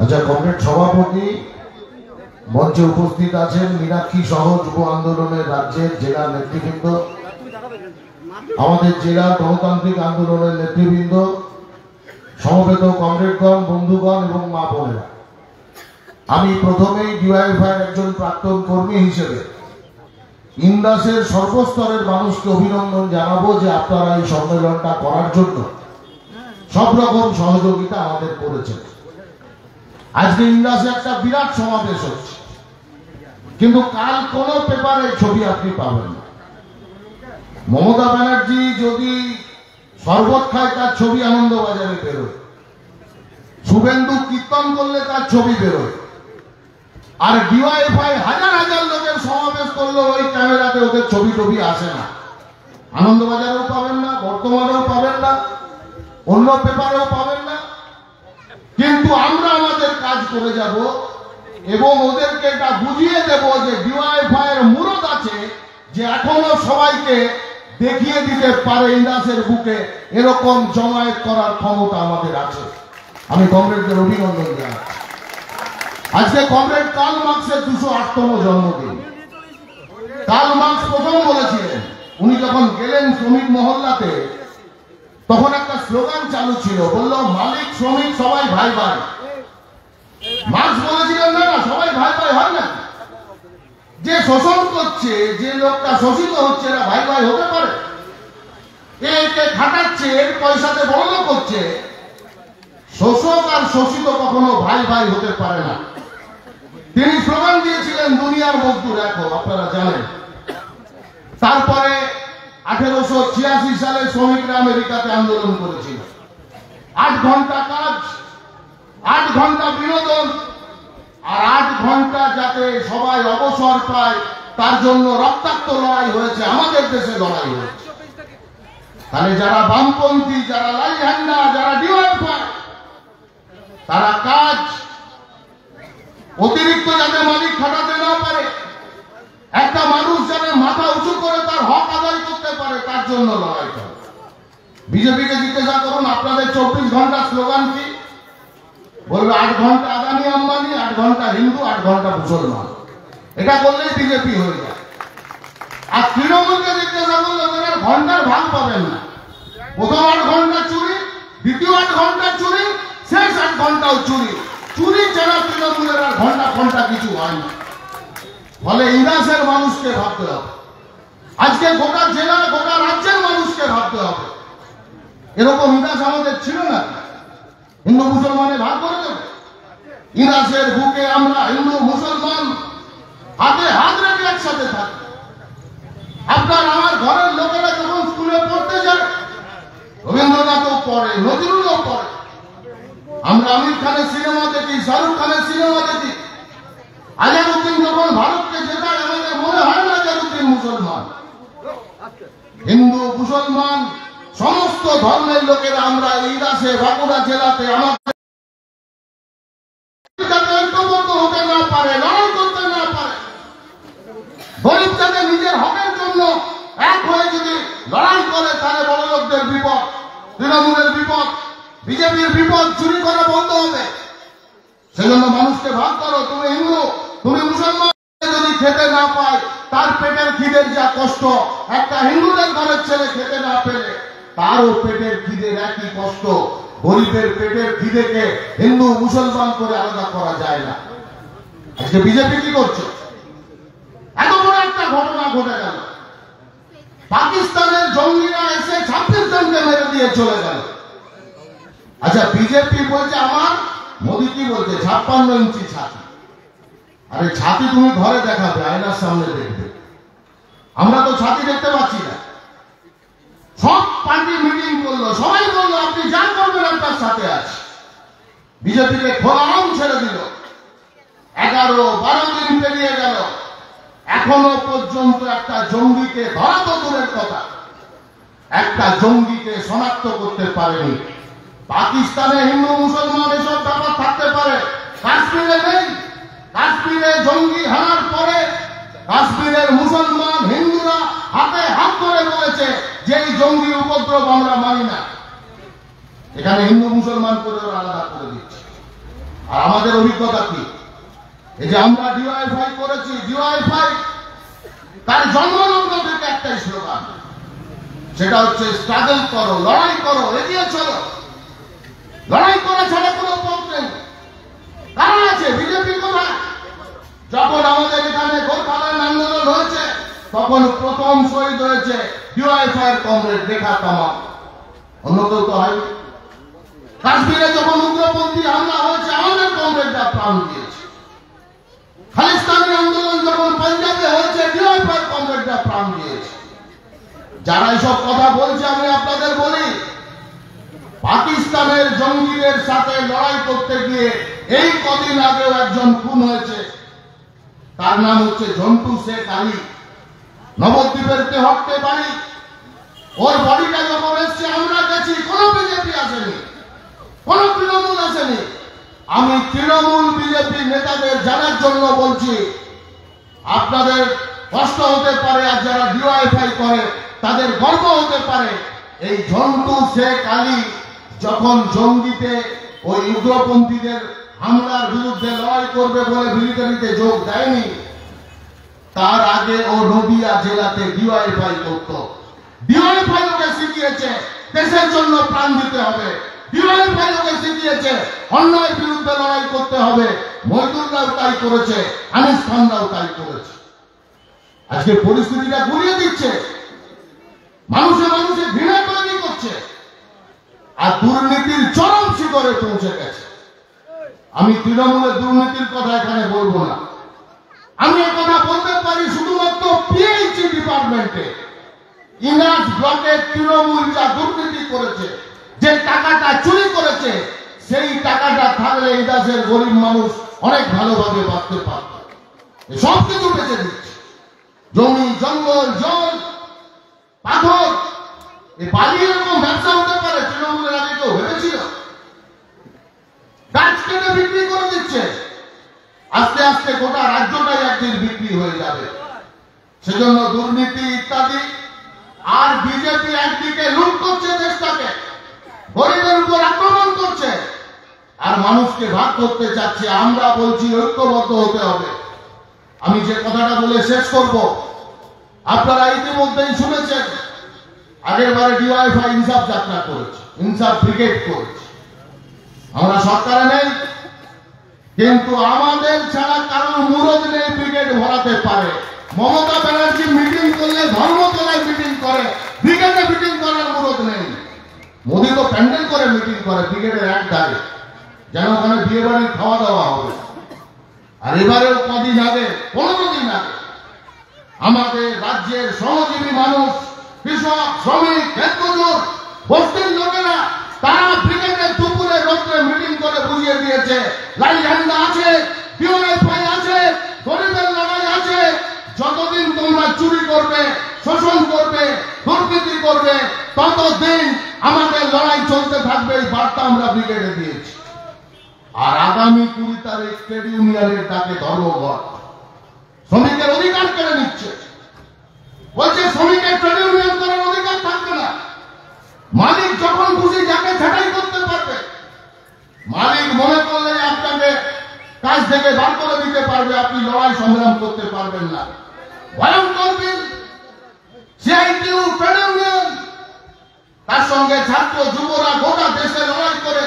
আচ্ছা, কমরেড সভাপতি মঞ্চে উপস্থিত আছেন, মীনাক্ষী সহ যুব আন্দোলনের রাজ্যের জেলা নেতৃবৃন্দ, আমাদের জেলা গণতান্ত্রিক আন্দোলনের নেতৃবৃন্দ, সমবেত কমরেডগণ, বন্ধুগণ এবং মা বোনেরা। আমি প্রথমেই ডিওয়াইএফআইয়ের একজন প্রাক্তন কর্মী হিসেবে ইন্দাসের সর্বস্তরের মানুষকে অভিনন্দন জানাবো যে আপনারা এই সম্মেলনটা করার জন্য সব রকম সহযোগিতা আমাদের করেছেন। আজকে ইন্দাসে একটা বিরাট সমাবেশ হচ্ছে, কিন্তু কাল কোন পেপারের ছবি আপনি পাবেন না। মমতা ব্যানার্জি যদি শরবত খায় তার ছবি আনন্দবাজারে বেরোয়, শুভেন্দু কীর্তন করলে তার ছবি বেরোয়, আর ডিওয়াইএফআই হাজার হাজার লোকের সমাবেশ করলে ওই ক্যামেরাতে ওদের ছবি টবি আসে না। আনন্দবাজারেও পাবেন না, বর্তমানেও পাবেন না, অন্য পেপারেও পাবেন না। কিন্তু আমরা আমাদের কাজ করে যাব এবং ওদেরকে এটা বুঝিয়ে দেব যে ডিওয়াইএফআই এর মুরত আছে, যে এখনো সবাইকে দেখিয়ে দিতে পারে ইন্দাসের বুকে এরকম জমায়েত করার ক্ষমতা আমাদের আছে। আমি কমরেডদের অভিনন্দন জানাই। আজকে কমরেড কার্ল মার্কসের 208তম জন্মদিন। কার্ল মার্কস প্রথম বলেছিলেন, উনি যখন গেলেন শ্রমিক মহল্লাতে, তখন একটা স্লোগান চালু ছিল, বলল মালিক শ্রমিক সবাই ভাই ভাই। মার্কস বলেছিলেন না, সবাই ভাই ভাই হয় না, যে শোষণ করছে, যে লোকটা শোষিত হচ্ছে, এরা ভাই ভাই হতে পারে? একে খাটাচ্ছে, এর পয়সাতে বড়লোক করছে, শোষক আর শোষিত কখনো ভাই ভাই হতে পারে না। তিনি স্লোগান দিয়েছিলেন দুনিয়ার মজদুর দেখো, আপনারা জানেন। তারপরে 1886 সালে শ্রমিকরা আমেরিকাতে আন্দোলন করেছিল। 8 ঘন্টা কাজ, 8 ঘন্টা বিনোদন, আর 8 ঘন্টা যাতে সবাই অবসর পায় তার জন্য রক্তাক্ত লড়াই হয়েছে, আমাদের দেশে লড়াই হয়েছে। তাহলে যারা বামপন্থী, যারা লাই হ্যান্ডা, যারা ডিওয়াইএফআই, তারা কাজ অতিরিক্ত যাতে মালিক খাটাতে না পারে, একটা মানুষ যাতে মাথা উঁচু করে তার হক আদায় করতে পারে, তার জন্য লড়াই করে। বিজেপিকে জিজ্ঞাসা করুন আপনাদের 24 ঘন্টা স্লোগান কি? বলবে 8 ঘন্টা আদানি আম্বানি, 8 ঘন্টা হিন্দু, 8 ঘন্টা মুসলমান। এটা করলেই বিজেপি হয়ে যায়। আর তৃণমূলকে জিজ্ঞাসা করলে তারা ঘন্টার ভাগ পাবেন না। প্রথম 8 ঘন্টা চুরি, দ্বিতীয় 8 ঘন্টা চুরি, শেষ 8 ঘন্টাও চুরি। চুরি ছাড়া তৃণমূলের আর ঘন্টা ঘন্টা কিছু হয় না। ফলে ইন্দাসের মানুষকে ভাবতে হবে, আজকে গোটা জেলা গোটা রাজ্যের মানুষকে ভাবতে হবে। এরকম ইন্দাস আমাদের ছিল না, হিন্দু মুসলমানে ভাগ করে দেবে। ইন্দাসের বুকে আমরা হিন্দু মুসলমান হাতে হাত রেখে একসাথে থাকি। আপনার আমার ঘরের লোকেরা যখন স্কুলে পড়তে যায়, রবীন্দ্রনাথও পড়ে, নজরুলও পড়ে। আমরা আমির খানের সিনেমা দেখি, শাহরুখ খানের সিনেমা দেখি। আজহারউদ্দিন যখন ভারতকে জেতায়, আমাদের মনে হয় না আজহারউদ্দিন মুসলমান। হিন্দু মুসলমান সমস্ত ধর্মের লোকেরা আমরা ইন্দাসে, বাঁকুড়া জেলাতে আমাদের ঐক্যবদ্ধ হতে না পারে, লড়াই করতে না পারে, গরিব যাতে নিজের হকের জন্য এক হয়ে যদি লড়াই করে, তাহলে বড় লোকদের বিপদ, তৃণমূলের বিপদ, বিজেপির বিপদ, চুরি করা বন্ধ হবে। সেজন্য মানুষকে ভাগ করো, তুমি হিন্দু, তুমি মুসলমান। যদি খেতে না পায়, তার পেটের খিদের যা কষ্ট, একটা হিন্দুদের ঘরের ছেলে খেতে না পেলে তারও পেটের খিদের একই কষ্ট। গরিবের পেটের খিদেকে হিন্দু মুসলমান করে আলাদা করা যায় না। আজকে বিজেপি কি করছে? এত বড় একটা ঘটনা ঘটে গেল, পাকিস্তানের জঙ্গিরা এসে 26 জনকে মেরে দিয়ে চলে গেল। আচ্ছা, বিজেপি বলছে আমার, মোদী কি বলছে 56 ইঞ্চি ছাতি। আরে ছাতি তুমি ঘরে দেখাবে, আয়নার সামনে দেখবে। আমরা তো ছাতি দেখতে পাচ্ছি না। সব পার্টি মিটিং করলো, সবাই বললো আপনি যা করবেন আপনার সাথে আছে। বিজেপিকে খোলা আম ছেড়ে দিল। 11-12 দিন পেরিয়ে গেল, এখনো পর্যন্ত একটা জঙ্গিকে ধরা তো দূরের কথা, একটা জঙ্গিকে শনাক্ত করতে পারেনি। পাকিস্তানে হিন্দু মুসলমান এসব ব্যাপার থাকতে পারে, কাশ্মীরে নেই। কাশ্মীরে জঙ্গি হানার পরে কাশ্মীরের মুসলমান হিন্দুরা হাতে হাত ধরে বলেছে যে এই জঙ্গি উপদ্রব আমরা মানি না। এখানে হিন্দু মুসলমান করে আলাদা করে আর আমাদের অভিজ্ঞতা কি? এই যে আমরা ডিওয়াইফাই করেছি, ডিওয়াইফাই তার জন্মলগ্ন থেকে একটাই স্লোগান, সেটা হচ্ছে স্ট্রাগল করো, লড়াই করো, এগিয়ে চলো। লড়াই করা ছাড়া কোনো পথ নেই। কারণ আছে বিজেপি কোথায়? যখন আমাদের এখানে গোর্খাল্যান্ড আন্দোলন হয়েছে তখন প্রথম শহীদ হয়েছে ডিওয়াইফাই কমরেড রেখা তামাং, অন্য কেউ তো হয়। কাশ্মীরে যখন উগ্রপন্থী হামলা হয়েছে আমাদের কমরেডরা প্রাণ দিয়েছে। খালিস্তানি আন্দোলন যখন পাঞ্জাবে হয়েছে ডিওয়াইফাই কমরেডরা প্রাণ দিয়েছে। যারা এইসব কথা বলছে আমি আপনাদের বলি, পাকিস্তানের জঙ্গিদের সাথে লড়াই করতে গিয়ে এই কদিন আগেও একজন খুন হয়েছে, তার নাম হচ্ছে ঝন্টু শেখ আলী, নবদ্বীপের তেহট্টে বাড়ি। ওর বডিটা যখন এসছে আমরা গেছি, কোন বিজেপি আসেনি, কোন তৃণমূল আসেনি। আমি তৃণমূল বিজেপি নেতাদের জানার জন্য বলছি, আপনাদের কষ্ট হতে পারে, আর যারা ডিওয়াইফাই করে তাদের গর্ব হতে পারে। এই ঝন্টু শেখ আলী যখন জঙ্গিতে ওই উগ্রপন্থীদের হামলার বিরুদ্ধে লড়াই করবে বলে মিলিটারিতে যোগ দেয়নি, তার আগে ও নদিয়া জেলাতে ডিওয়াইফাই করত। ডিওয়াইফাই ওকে শিখিয়েছে দেশের জন্য প্রাণ দিতে হবে। ডিওয়াইফাই ওকে শিখিয়েছে অন্যায়ের বিরুদ্ধে লড়াই করতে হবে। মহিদুল্লাহ তাই করেছে, আনিস খানরাও তাই করেছে। আজকে পরিস্থিতিটা ঘুরিয়ে দিচ্ছে, মানুষে মানুষে ঘৃণা তৈরি করছে, আর দুর্নীতির চরম শিখরে পৌঁছে গেছে। আমি তৃণমূলের দুর্নীতির কথা এখানে বলবো না, আমি কথা বলতে পারি শুধুমাত্র পিএইচই ডিপার্টমেন্টে ইনাস ব্লকে তৃণমূল যা দুর্নীতি করেছে, যে টাকাটা চুরি করেছে, সেই টাকাটা থাকলে এই দেশের গরিব মানুষ অনেক ভালোভাবে বাঁচতে পারত। সব কিছু বেঁচে দিচ্ছে, জমি, জঙ্গল, জল, পাথর, এই বালি এরকম ব্যবসা হতে পারে তৃণমূলের আগে কেউ ভেবেছিল? গাছ কেটে বিক্রি করে দিচ্ছে, আস্তে আস্তে গোটা রাজ্যটাই একদিন বিক্রি হয়ে যাবে। সেজন্য দুর্নীতি ইত্যাদি। আর বিজেপি একদিকে লুট করছে দেশটাকে, গরিবের উপর আক্রমণ করছে, আর মানুষকে ভাগ করতে চাচ্ছে। আমরা বলছি ঐক্যবদ্ধ হতে হবে। আমি যে কথাটা বলে শেষ করব, আপনারা ইতিমধ্যেই শুনেছেন আগের বারে ডিওয়াইফাই ইনসাফ যাত্রা করেছে, ইনসাফ ব্রিগেড করেছে। আমরা সরকারে নেই, কিন্তু আমাদের ছাড়া কারণ মুরদ নেই ব্রিগেড ভরাতে পারে। মমতা ব্যানার্জি মিটিং করলে ধর্মতলায় মিটিং করে, ব্রিগেডে মিটিং করার মুরদ নেই। মোদী তো প্যান্ডেল করে মিটিং করে ব্রিগেডের এক ডালে, যেন ওখানে বিয়ে বাড়ির খাওয়া দাওয়া হবে। আর এবারেও কদিন আগে, 15 দিন আগে, আমাদের রাজ্যের শ্রমজীবী মানুষ, কৃষক, শ্রমিক, ক্ষেতমজুর, বস্তির লোকেরা, তারা ব্রিগেডের দুপুরে রোদ্রে মিটিং করে বুঝিয়ে দিয়েছে লাল ঝান্ডা আছে, ডিওয়াইফাই আছে, গরিবের লড়াই আছে। যতদিন তোমরা চুরি করবে, শোষণ করবে, দুর্নীতি করবে, ততদিন আমাদের লড়াই চলতে থাকবে। এই বার্তা আমরা ব্রিগেডে দিয়েছি। আর আগামী 20 তারিখ ট্রেড ইউনিয়নের ডাকে ধর্মঘট, শ্রমিকের অধিকার কেড়ে নিচ্ছে। বলছে শ্রমিকের ট্রেড ইউনিয়ন করার অধিকার থাকবে না। মালিক যখন খুশি যাকে ছাঁটাই করতে পারবে, মালিক মনে করলে আপনাকে কাজ থেকে বার করে দিতে পারবে, আপনি লড়াই সংগ্রাম করতে পারবেন না। ভয়ঙ্কর বিল, সিআইটিইউ, ট্রেড ইউনিয়ন, তার সঙ্গে ছাত্র যুবরা গোটা দেশে লড়াই করে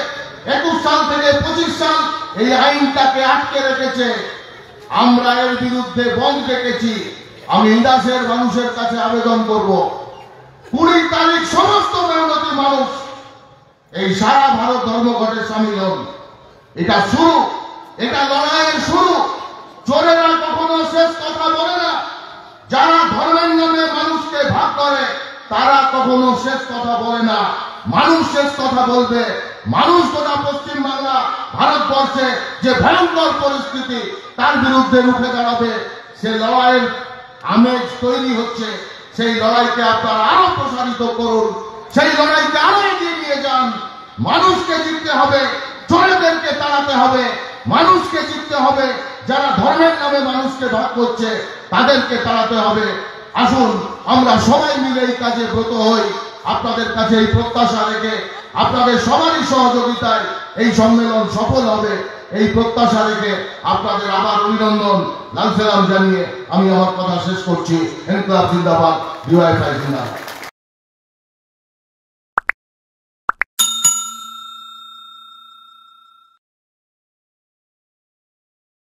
21 সাল থেকে 25 সাল এই আইনটাকে আটকে রেখেছে। আমরা এর বিরুদ্ধে বন্ধ রেখেছি। আমি ইন্দাসের মানুষের কাছে আবেদন করব, 20 তারিখ সমস্ত মেহনতি মানুষ এই সারা ভারত ধর্মঘটে সামিল হন। এটা শুরু, এটা লড়াইয়ের শুরু। চোরেরা কখনো শেষ কথা বলে না। যারা ধর্মের নামে মানুষকে ভাগ করে তারা কখনো শেষ কথা বলে না। মানুষ শেষ কথা বলবে। মানুষ গোটা পশ্চিম বাংলা, ভারতবর্ষে যে ভয়ঙ্কর পরিস্থিতি, তার বিরুদ্ধে রুখে দাঁড়াবে। সে লড়াইয়ের আমেজ তৈরি হচ্ছে। সেই লড়াইকে আপনারা আরো প্রসারিত করুন, সেই লড়াইকে আরো এগিয়ে নিয়ে যান। মানুষকে জিততে হবে, চোরেদেরকে তাড়াতে হবে। মানুষকে জিততে হবে, যারা ধর্মের নামে মানুষকে ভাগ করছে তাদেরকে তাড়াতে হবে। আসুন আমরা সবাই মিলে এই কাজে ব্রত হই। আপনাদের কাছে এই প্রত্যাশা রেখে, আপনাদের সবারই সহযোগিতায় এই সম্মেলন সফল হবে এই প্রত্যাশা রেখে আপনাদের আবার অভিনন্দন লাল সালাম জানিয়ে আমি আমার কথা শেষ করছি। ইনকলাব জিন্দাবাদ, ডিওয়াইএফআই জিন্দাবাদ।